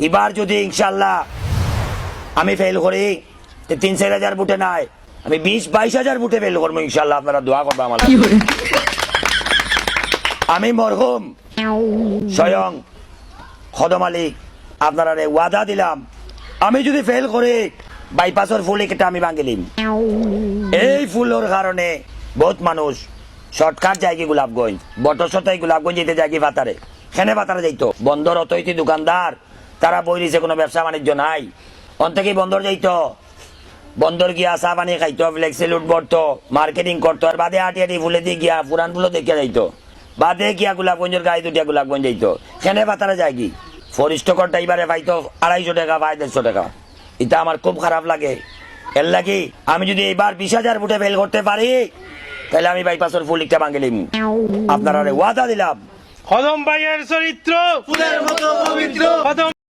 এবার যদি ইনশাল্লাহ আমি ফেল করি 3-4 হাজার বুটে নাই, আমি 20-22 হাজার বুটে ফেল করবো ইনশাল্লাহ। আপনারা দোয়া করবো আমার। আমি মরহুম স্বয়ং খদম আলী আপনারা ওয়াদা দিলাম, আমি যদি ফেল করি বাইপাসের ফুল একটা আমি ভাঙিলিম। এই ফুলের কারণে বহুত মানুষ শর্টকাট যায়গি গোলাপগঞ্জ, বটসতাই গোলাপগঞ্জ যেতে যায়গি ভাতারে, খেনে ভাতারে যাইতো। বন্দর অতইতি দোকানদার তারা বই দিছে, কোনো ব্যবসা বাণিজ্য নাই, অন্তকে বন্দর যাইতো, বন্দর গিয়া চা পানি খাইতো, ফ্লেক্সি লুট পড়তো, মার্কেটিং করতো, আর বাদে আটি আটি ফুলে দিয়ে গিয়া পুরান ফুলো দেখিয়া যাইতো, বাদে গিয়া গোলাপগঞ্জের গাড়ি দুটিয়া গোলাপগঞ্জ যাইতো, খেনে ভাতারে যায়গি। ফরিস্টকর ড্রাইভারে পাইতো 250 টাকা বা 150 টাকা। এটা আমার খুব খারাপ লাগে। এর লাগি আমি যদি এবার 20 হাজার ফুটে ফেল করতে পারি তাহলে আমি বাইপাসের ফুল একটা ভাঙিলিম। আপনারা ওয়াদা দিলাম। খদম ভাইয়ের চরিত্র ফুলের মতো পবিত্র। খদম